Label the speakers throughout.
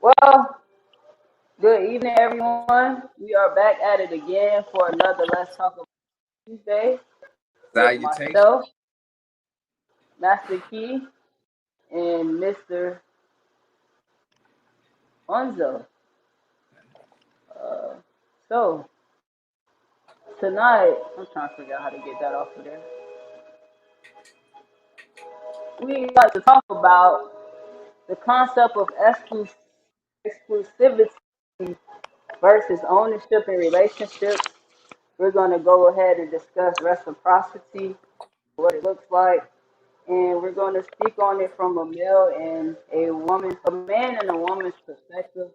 Speaker 1: Well, good evening, everyone. We are back at it again for another Let's Talk About Tuesday with
Speaker 2: Salutation.
Speaker 1: myself, Master Key, and Mr. Unzo. Uh, so, tonight, I'm trying to figure out how to get that off of there. We like to talk about the concept of exclusivity versus ownership in relationships. We're going to go ahead and discuss reciprocity, what it looks like, and we're going to speak on it from a male and a man and a woman's perspective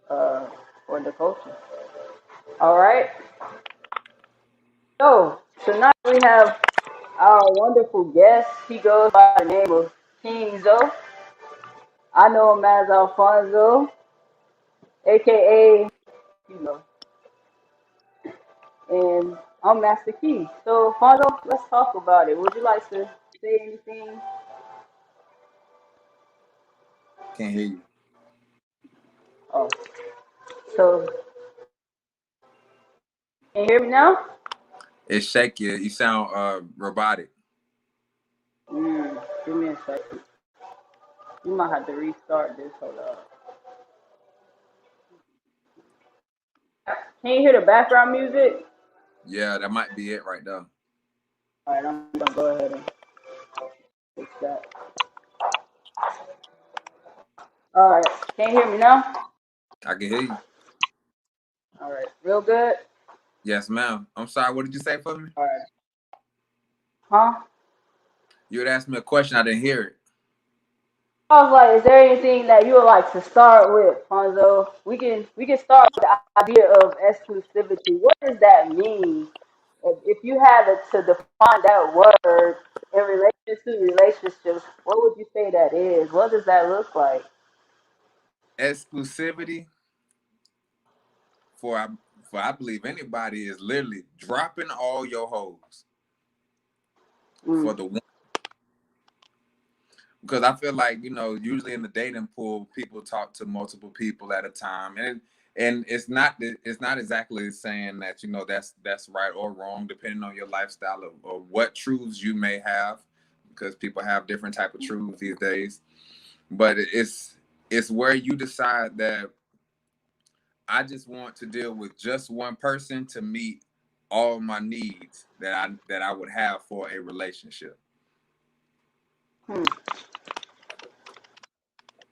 Speaker 1: uh, for the culture. All right. So tonight we have our wonderful guest. He goes by the name of King Zo. I know him as Alfonso, aka you know, and I'm Master Key. So Alfonso, let's talk about it. Would you like to say anything?
Speaker 2: Can't hear you.
Speaker 1: Oh, so can you hear me now?
Speaker 2: It's shaky. You sound robotic.
Speaker 1: Give me a second. You might have to restart this. Hold up. Can you hear the background music?
Speaker 2: Yeah, that might be it right there.
Speaker 1: All right, I'm gonna go ahead and fix that. All right, can you hear me now?
Speaker 2: I can hear you.
Speaker 1: All right, real good.
Speaker 2: Yes, ma'am. I'm sorry. What did you say for me?
Speaker 1: All right, huh?
Speaker 2: You would ask me a question. I didn't hear it.
Speaker 1: I was like, is there anything that you would like to start with, Fonzo? We can start with the idea of exclusivity. What does that mean? If you had to define that word in relation to relationships, what would you say that is? What does that look like?
Speaker 2: Exclusivity for I I believe anybody is literally dropping all your hoes
Speaker 1: Mm,
Speaker 2: for the one. Because I feel like usually in the dating pool, people talk to multiple people at a time, and it's not exactly saying that that's right or wrong, depending on your lifestyle or what truths you may have, because people have different type of truths these days. But it's where you decide that I just want to deal with just one person to meet all my needs that I would have for a relationship.
Speaker 1: hmm.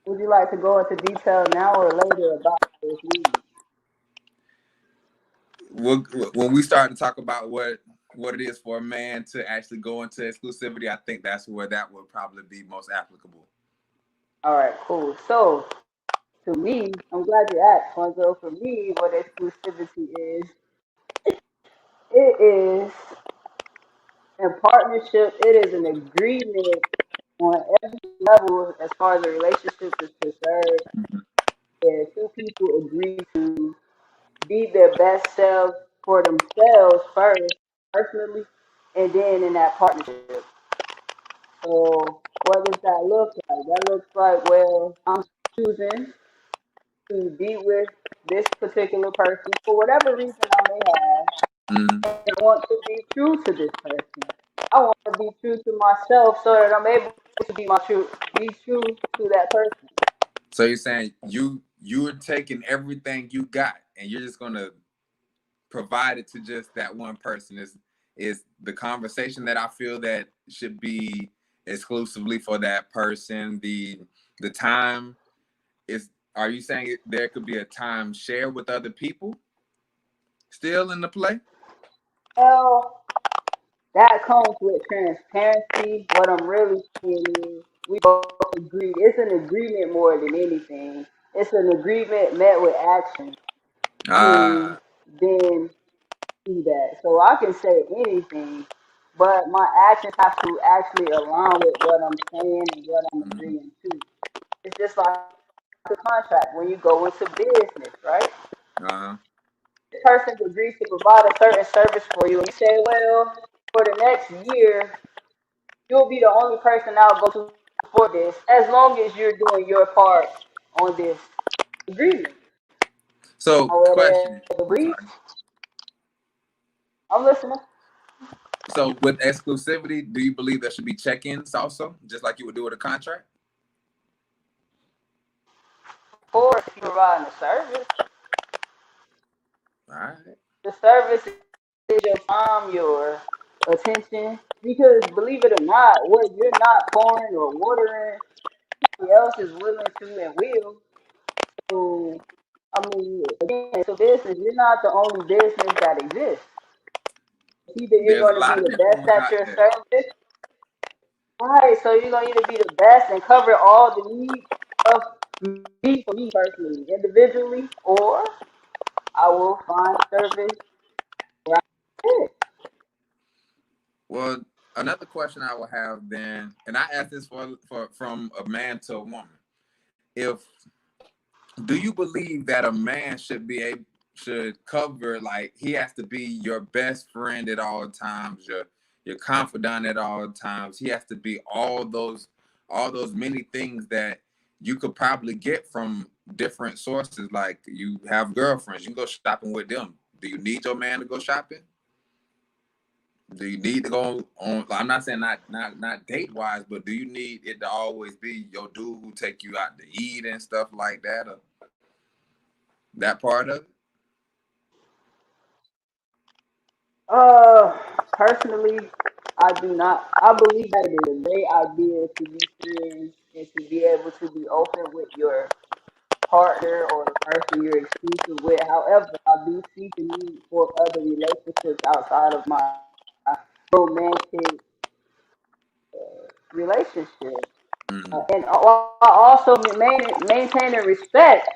Speaker 1: Would you like to go into detail now or later about this meeting?
Speaker 2: When we start to talk about what it is for a man to actually go into exclusivity, I think that's where that would probably be most applicable.
Speaker 1: All right, cool. So, to me, I'm glad you asked, Fonzo. For me, what exclusivity is, it is a partnership. It is an agreement on every level as far as a relationship is concerned. Where two people agree to be their best selves for themselves first, personally, and then in that partnership. So, what does that look like? That looks like, well, I'm choosing to be with this particular person for whatever reason I may have,
Speaker 2: Hmm.
Speaker 1: and I want to be true to this person. I want to be true to myself so that I'm able to be true to that person.
Speaker 2: So you're saying you're taking everything you got and you're just gonna provide it to just that one person. Is the conversation that I feel that should be exclusively for that person. The time is. Are you saying there could be a time shared with other people still in the play?
Speaker 1: Well, that comes with transparency. What I'm really saying is we both agree. It's an agreement more than anything. It's an agreement met with action to
Speaker 2: Ah.
Speaker 1: then see that. So I can say anything, but my actions have to actually align with what I'm saying and what I'm
Speaker 2: Mhm.
Speaker 1: agreeing to. It's just like a contract when you go into business, right?
Speaker 2: Uh-huh.
Speaker 1: The person agrees to provide a certain service for you, and you say, well, for the next year, you'll be the only person I'll go to for this, as long as you're doing your part on this agreement.
Speaker 2: So,
Speaker 1: However,
Speaker 2: question.
Speaker 1: the
Speaker 2: I'm
Speaker 1: breach,
Speaker 2: sorry.
Speaker 1: I'm listening.
Speaker 2: So, with exclusivity, do you believe there should be check-ins also, just like you would do with a contract?
Speaker 1: Of course, if you're providing a service,
Speaker 2: All right.
Speaker 1: the service is your time, your attention. Because believe it or not, what you're not pouring or watering, somebody else is willing to and will. So, I mean, again, it's a business. You're not the only business that exists. Either you're
Speaker 2: There's a
Speaker 1: going to be
Speaker 2: lot of
Speaker 1: the
Speaker 2: different
Speaker 1: best
Speaker 2: ones
Speaker 1: at
Speaker 2: out
Speaker 1: your
Speaker 2: there.
Speaker 1: service, right? So you're going to either be the best and cover all the needs of me, for me personally, individually, or I will find service where I fit.
Speaker 2: Well, another question I would have then, and I asked this for from a man to a woman. If do you believe that a man should be able should cover, like he has to be your best friend at all times, your confidant at all times. He has to be all those many things that you could probably get from different sources. Like you have girlfriends, you can go shopping with them. Do you need your man to go shopping? Do you need to go on? I'm not saying not date wise, but do you need it to always be your dude who take you out to eat and stuff like that? Or that part of it?
Speaker 1: Uh, Personally, I do not. I believe that it is a great idea to be friends and to be able to be open with your partner or the person you're exclusive with. However, I do see the need for other relationships outside of my romantic relationship.
Speaker 2: Mm,
Speaker 1: And while also maintaining respect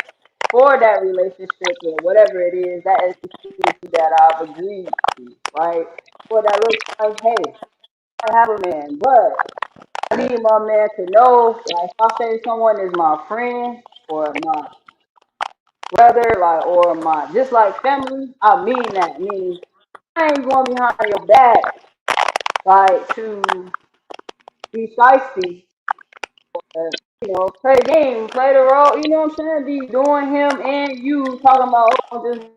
Speaker 1: for that relationship or whatever it is, that exclusivity that I've agreed to, right? What that looks like, hey, I have a man, but I need my man to know, like, if I say someone is my friend or my brother, like, or my just like family, I mean that. Meaning, I ain't going behind your back, like, to be shiesty, play the game, play the role. You know what I'm saying? Be doing him and you talking about, oh, I'm just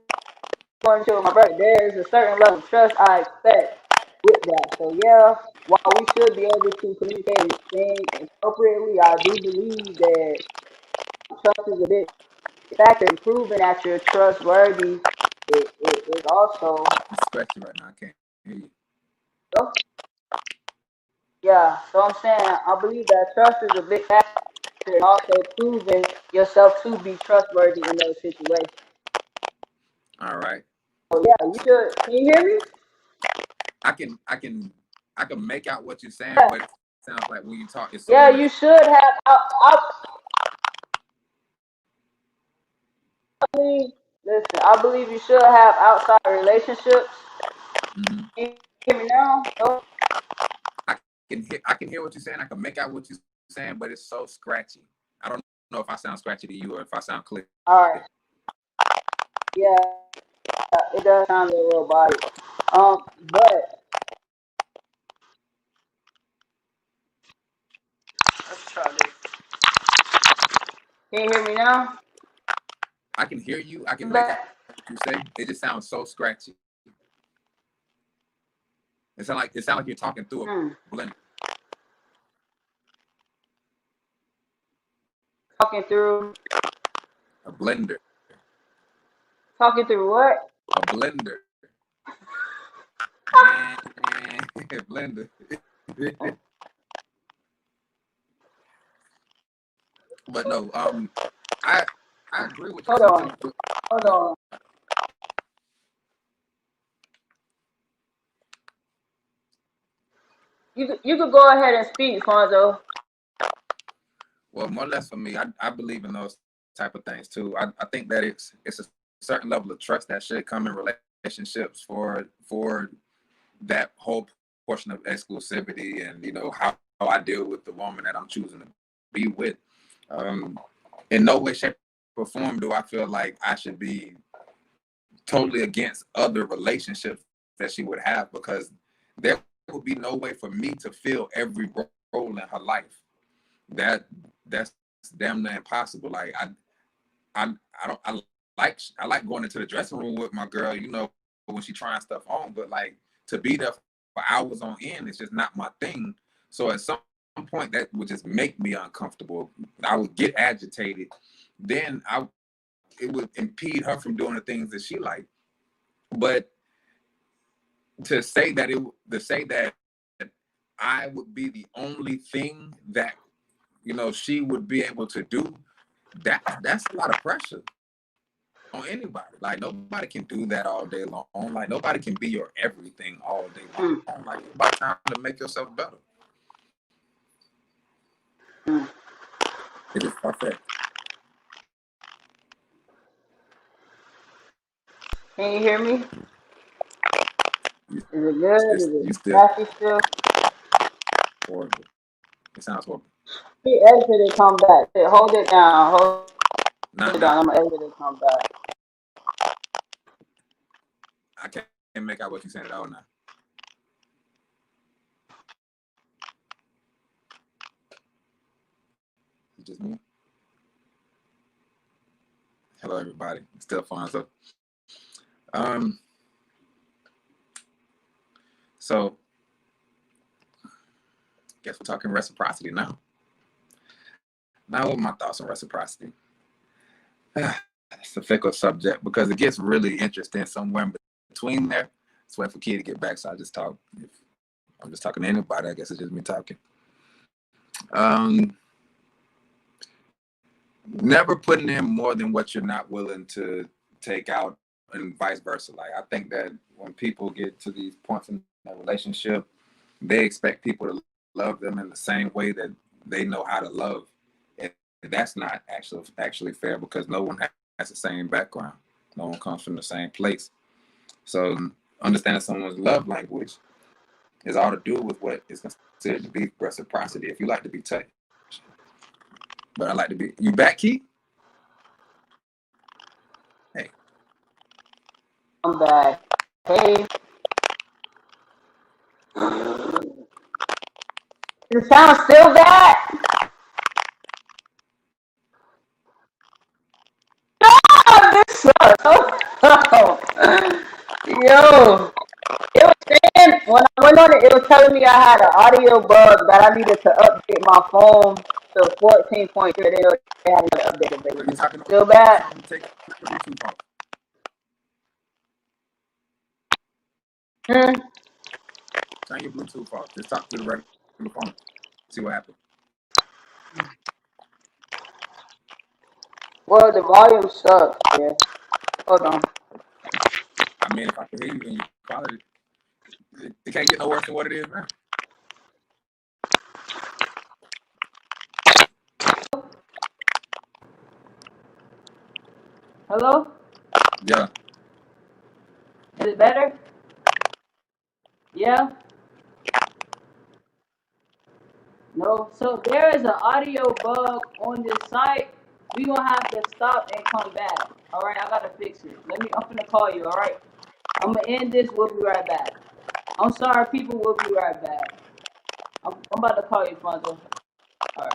Speaker 1: going to chill with my brother. There's a certain level of trust I expect with that. So yeah, while we should be able to communicate and exchange appropriately, I do believe that trust is a big factor in proving that you're trustworthy. It is also,
Speaker 2: it's scratchy right now. I can't hear you.
Speaker 1: oh, yeah. So I'm saying I believe that trust is a big factor and also proving yourself to be trustworthy in those situations.
Speaker 2: All right.
Speaker 1: So yeah, you should. Can you hear me?
Speaker 2: I can I can I can make out what you're saying,
Speaker 1: Yeah,
Speaker 2: but it sounds like when you talk, it's so
Speaker 1: yeah. You
Speaker 2: much.
Speaker 1: should have. Believe, listen, I believe you should have outside relationships.
Speaker 2: Mm-hmm.
Speaker 1: Can you hear me now? No?
Speaker 2: I can hear what you're saying. I can make out what you're saying, but it's so scratchy. I don't know if I sound scratchy to you or if I sound clear.
Speaker 1: All right. Yeah, it does sound a little robotic. But let's try this. Can you hear me now?
Speaker 2: I can hear you. I can make out
Speaker 1: Back.
Speaker 2: what you say. It just sounds so scratchy. It sounds like you're talking through
Speaker 1: Hmm.
Speaker 2: a blender.
Speaker 1: Talking through.
Speaker 2: A blender.
Speaker 1: Talking through what?
Speaker 2: A blender. Man, blender. But no, I I agree with you
Speaker 1: Hold on.
Speaker 2: sometimes.
Speaker 1: Hold on. You could go ahead and speak, Fonzo.
Speaker 2: Well, more or less for me, I believe in those type of things too. I think that it's a certain level of trust that should come in relationships for that whole portion of exclusivity and how I deal with the woman that I'm choosing to be with. Um, in no way, shape, or form do I feel like I should be totally against other relationships that she would have because there would be no way for me to fill every role in her life. that that's damn near impossible. Like I don't I like going into the dressing room with my girl, you know, when she trying stuff on, but like to be there for hours on end, it's just not my thing. So at some point that would just make me uncomfortable. I would get agitated. Then I it would impede her from doing the things that she liked. But to say that I would be the only thing that she would be able to do, that's a lot of pressure on anybody. Like nobody can do that all day long. Like nobody can be your everything all day long. Like it's about time to make yourself better. It is perfect.
Speaker 1: Can you hear me? Is it good? Is
Speaker 2: You
Speaker 1: it
Speaker 2: still
Speaker 1: nasty still?
Speaker 2: horrible. It sounds horrible.
Speaker 1: He exited, come back. Hold it down. Hold
Speaker 2: Not
Speaker 1: it
Speaker 2: now.
Speaker 1: down. I'm gonna exit it, come back.
Speaker 2: I can't make out what you're saying at all now. It's just me. Hello, everybody. Still fine. Um, so guess we're talking reciprocity now. Now, what are my thoughts on reciprocity? It's a fickle subject because it gets really interesting somewhere in between there. It's waiting for Key to get back, so I just talk. If I'm just talking to anybody, I guess it's just me talking. Never putting in more than what you're not willing to take out, and vice versa. Like I think that when people get to these points in a relationship, they expect people to love them in the same way that they know how to love, and that's not actually fair because no one has the same background. No one comes from the same place. So understanding someone's love language is all to do with what is considered to be reciprocity. If you like to be touched, but I like to be. You back, Key? Hey.
Speaker 1: I'm back. Hey. The sound still bad? Oh, this sucks. Oh. Yo. It was saying, when I went on it, it was telling me I had an audio bug that I needed to update my phone to 14.3. They had another update
Speaker 2: Are you
Speaker 1: available.
Speaker 2: talking
Speaker 1: Still
Speaker 2: on the
Speaker 1: bad?
Speaker 2: phone? Take the Bluetooth off.
Speaker 1: Hmm.
Speaker 2: Turn your Bluetooth off. Just talk to the regular phone. See what happens.
Speaker 1: Well, the volume sucks. Yeah. Hold on.
Speaker 2: I mean, if I can hear you, then you probably it can't get no worse than what it is now.
Speaker 1: Hello?
Speaker 2: Yeah.
Speaker 1: Is it better? Yeah? No. So there is an audio bug on this site. We gonna have to stop and come back. All right, I gotta fix it. I'm gonna call you. All right. I'm gonna end this. We'll be right back. I'm sorry, people. We'll be right back. I'm about to call you, Fonzo. All right.